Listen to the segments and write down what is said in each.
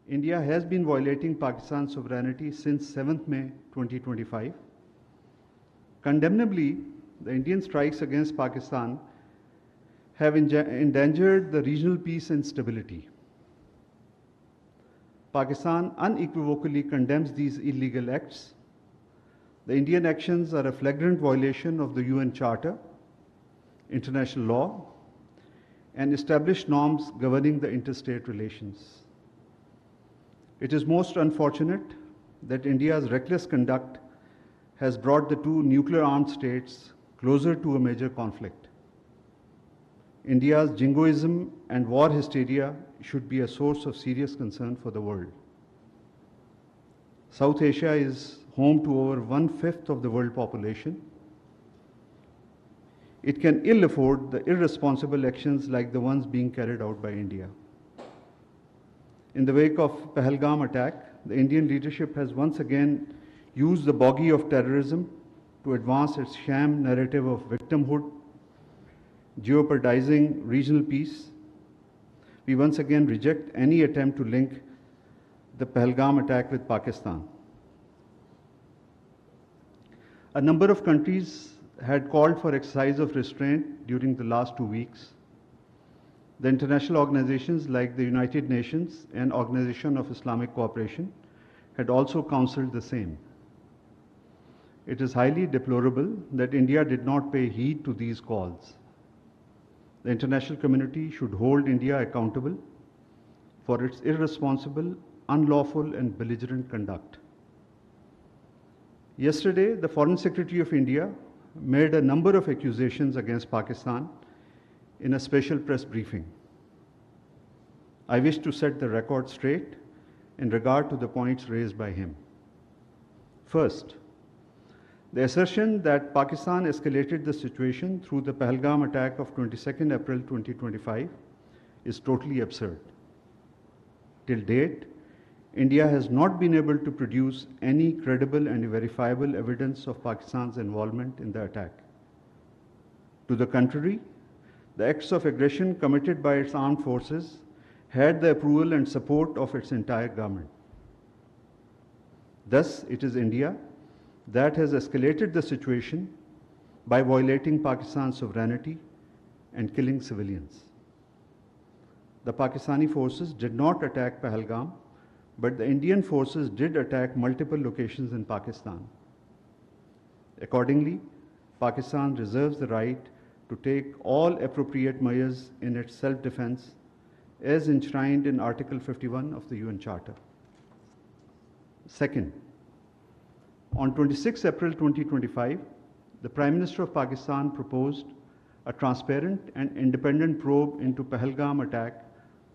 India has been violating Pakistan's sovereignty since 7th May 2025. Condemnably, the Indian strikes against Pakistan have endangered the regional peace and stability. Pakistan unequivocally condemns these illegal acts. The Indian actions are a flagrant violation of the UN Charter, international law, and established norms governing the interstate relations. It is most unfortunate that India's reckless conduct has brought the two nuclear-armed states closer to a major conflict. India's jingoism and war hysteria should be a source of serious concern for the world. South Asia is home to over 1/5 of the world population. It can ill afford the irresponsible actions like the ones being carried out by India. In the wake of Pahalgam attack, the Indian leadership has once again used the bogey of terrorism to advance its sham narrative of victimhood, jeopardizing regional peace. We once again reject any attempt to link the Pahalgam attack with Pakistan. A number of countries had called for exercise of restraint during the last 2 weeks. The international organizations like the United Nations and Organization of Islamic Cooperation had also counseled the same. It is highly deplorable that India did not pay heed to these calls. The international community should hold India accountable for its irresponsible, unlawful, and belligerent conduct. Yesterday, the Foreign Secretary of India made a number of accusations against Pakistan in a special press briefing. I wish to set the record straight in regard to the points raised by him. First, the assertion that Pakistan escalated the situation through the Pahalgam attack of 22nd April 2025 is totally absurd. Till date, India has not been able to produce any credible and verifiable evidence of Pakistan's involvement in the attack. To the contrary, the acts of aggression committed by its armed forces had the approval and support of its entire government. Thus, it is India that has escalated the situation by violating Pakistan's sovereignty and killing civilians. The Pakistani forces did not attack Pahalgam, but the Indian forces did attack multiple locations in Pakistan. Accordingly, Pakistan reserves the right to take all appropriate measures in its self-defense as enshrined in Article 51 of the UN Charter. Second, on 26 April 2025, the Prime Minister of Pakistan proposed a transparent and independent probe into Pahalgam attack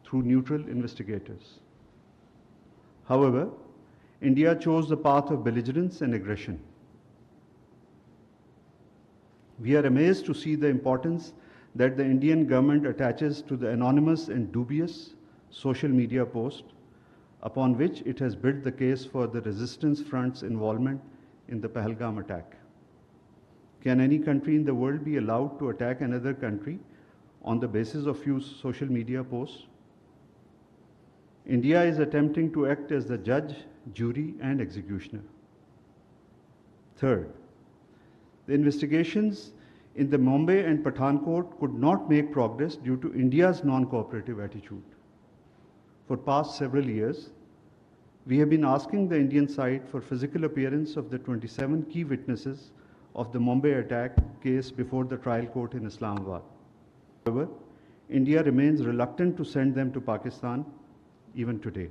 through neutral investigators. However, India chose the path of belligerence and aggression. We are amazed to see the importance that the Indian government attaches to the anonymous and dubious social media post upon which it has built the case for the resistance front's involvement in the Pahalgam attack. Can any country in the world be allowed to attack another country on the basis of few social media posts? India is attempting to act as the judge, jury, and executioner. Third, the investigations in the Mumbai and Pathankot could not make progress due to India's non-cooperative attitude. For past several years, we have been asking the Indian side for physical appearance of the 27 key witnesses of the Mumbai attack case before the trial court in Islamabad. However, India remains reluctant to send them to Pakistan even today.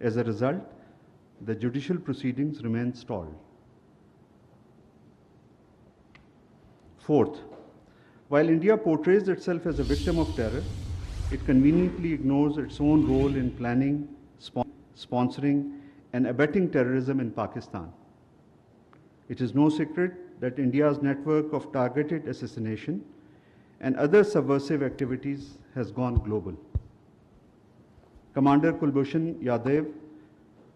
As a result, the judicial proceedings remain stalled. Fourth, while India portrays itself as a victim of terror, it conveniently ignores its own role in planning, sponsoring, and abetting terrorism in Pakistan. It is no secret that India's network of targeted assassination and other subversive activities has gone global. Commander Kulbhushan Yadav,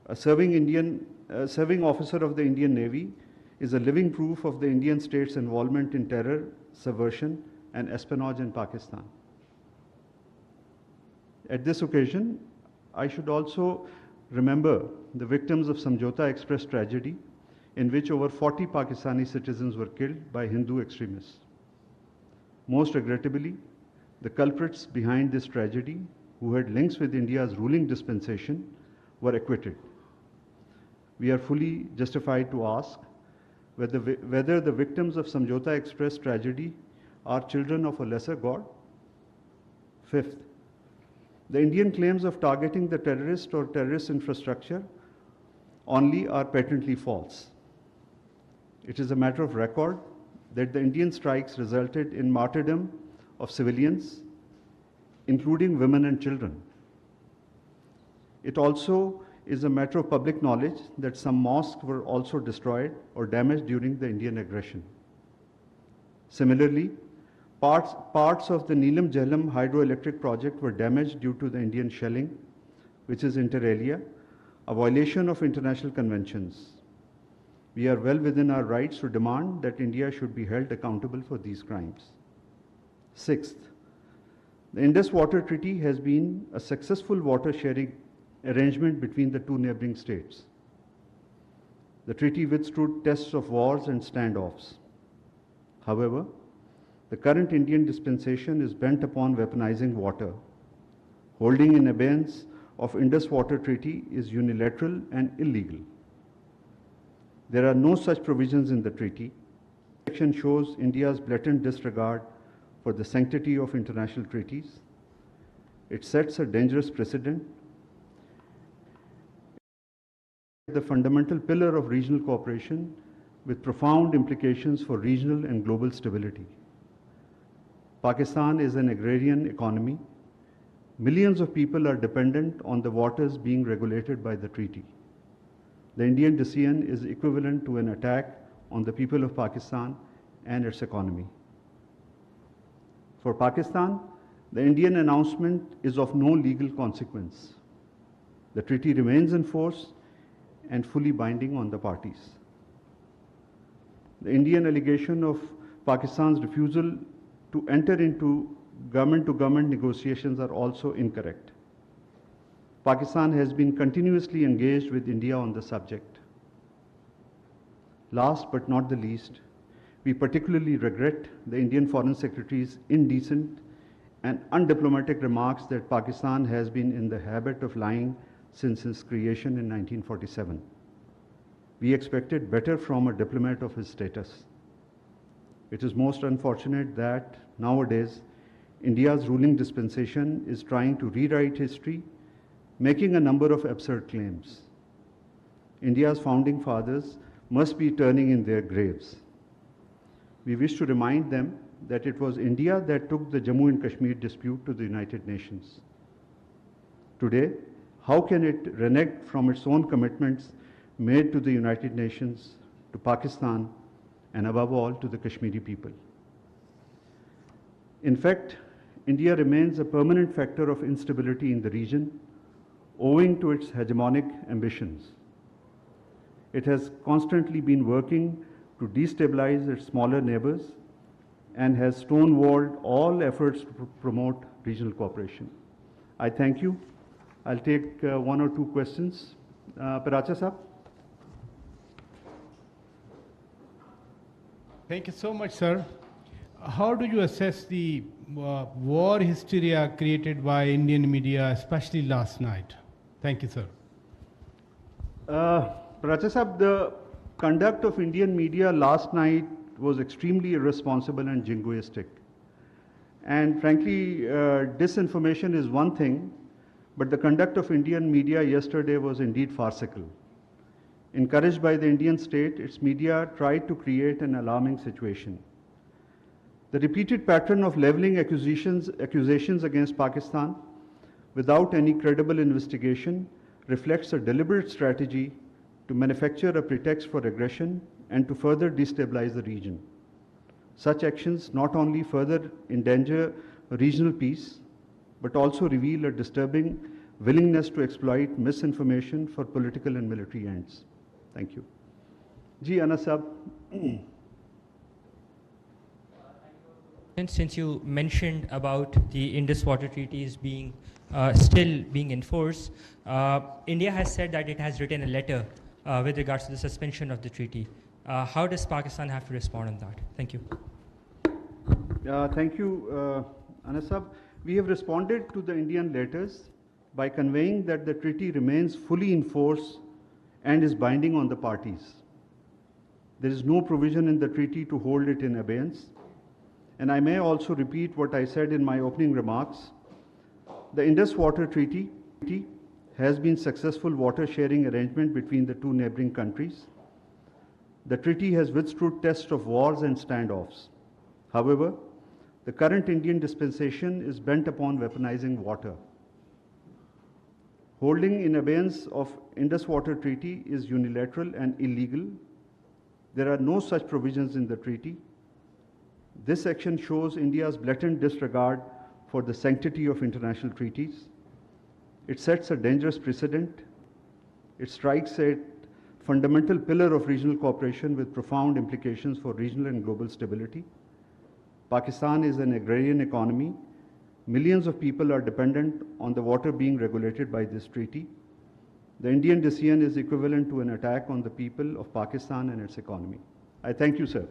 a serving officer of the Indian Navy, is a living proof of the Indian state's involvement in terror, subversion, and espionage in Pakistan. At this occasion, I should also remember the victims of Samjhauta Express tragedy, in which over 40 Pakistani citizens were killed by Hindu extremists. Most regrettably, the culprits behind this tragedy, who had links with India's ruling dispensation, were acquitted. We are fully justified to ask whether the victims of Samjhauta Express tragedy are children of a lesser God. Fifth, the Indian claims of targeting the terrorist or terrorist infrastructure only are patently false. It is a matter of record that the Indian strikes resulted in martyrdom of civilians, including women and children. It also is a matter of public knowledge that some mosques were also destroyed or damaged during the Indian aggression. Similarly, parts of the Neelam Jhelum hydroelectric project were damaged due to the Indian shelling, which is inter alia, a violation of international conventions. We are well within our rights to demand that India should be held accountable for these crimes. Sixth, the Indus Water Treaty has been a successful water sharing arrangement between the two neighboring states. The treaty withstood tests of wars and standoffs. However, the current Indian dispensation is bent upon weaponizing water. Holding in abeyance of Indus Water Treaty is unilateral and illegal. There are no such provisions in the treaty. The section shows India's blatant disregard for the sanctity of international treaties. It sets a dangerous precedent. The fundamental pillar of regional cooperation with profound implications for regional and global stability. Pakistan is an agrarian economy. Millions of people are dependent on the waters being regulated by the treaty. The Indian decision is equivalent to an attack on the people of Pakistan and its economy. For Pakistan, the Indian announcement is of no legal consequence. The treaty remains in force and fully binding on the parties. The Indian allegation of Pakistan's refusal to enter into government-to-government negotiations are also incorrect. Pakistan has been continuously engaged with India on the subject. Last but not the least, we particularly regret the Indian Foreign Secretary's indecent and undiplomatic remarks that Pakistan has been in the habit of lying since its creation in 1947. We expected better from a diplomat of his status. It is most unfortunate that nowadays India's ruling dispensation is trying to rewrite history, making a number of absurd claims. India's founding fathers must be turning in their graves. We wish to remind them that it was India that took the Jammu and Kashmir dispute to the United Nations. Today, how can it renege from its own commitments made to the United Nations, to Pakistan, and above all to the Kashmiri people? In fact, India remains a permanent factor of instability in the region, owing to its hegemonic ambitions. It has constantly been working to destabilize its smaller neighbors and has stonewalled all efforts to promote regional cooperation. I thank you. I'll take one or two questions. Paracha Saab. Thank you so much, sir. How do you assess the war hysteria created by Indian media, especially last night? Thank you, sir. Paracha Saab, the conduct of Indian media last night was extremely irresponsible and jingoistic. And frankly, disinformation is one thing, but the conduct of Indian media yesterday was indeed farcical. Encouraged by the Indian state, its media tried to create an alarming situation. The repeated pattern of leveling accusations against Pakistan without any credible investigation reflects a deliberate strategy to manufacture a pretext for aggression and to further destabilize the region. Such actions not only further endanger regional peace, but also reveal a disturbing willingness to exploit misinformation for political and military ends. Thank you. Ji, Anas Saab. Since you mentioned about the Indus Water Treaties being still being enforced, India has said that it has written a letter with regards to the suspension of the treaty. How does Pakistan have to respond on that? Thank you. Thank you, Anasab. We have responded to the Indian letters by conveying that the treaty remains fully in force and is binding on the parties. There is no provision in the treaty to hold it in abeyance. And I may also repeat what I said in my opening remarks. The Indus Water Treaty has been a successful water sharing arrangement between the two neighboring countries. The treaty has withstood tests of wars and standoffs. However, the current Indian dispensation is bent upon weaponizing water. Holding in abeyance of Indus Water Treaty is unilateral and illegal. There are no such provisions in the treaty. This action shows India's blatant disregard for the sanctity of international treaties. It sets a dangerous precedent. It strikes a fundamental pillar of regional cooperation with profound implications for regional and global stability. Pakistan is an agrarian economy. Millions of people are dependent on the water being regulated by this treaty. The Indian decision is equivalent to an attack on the people of Pakistan and its economy. I thank you, sir.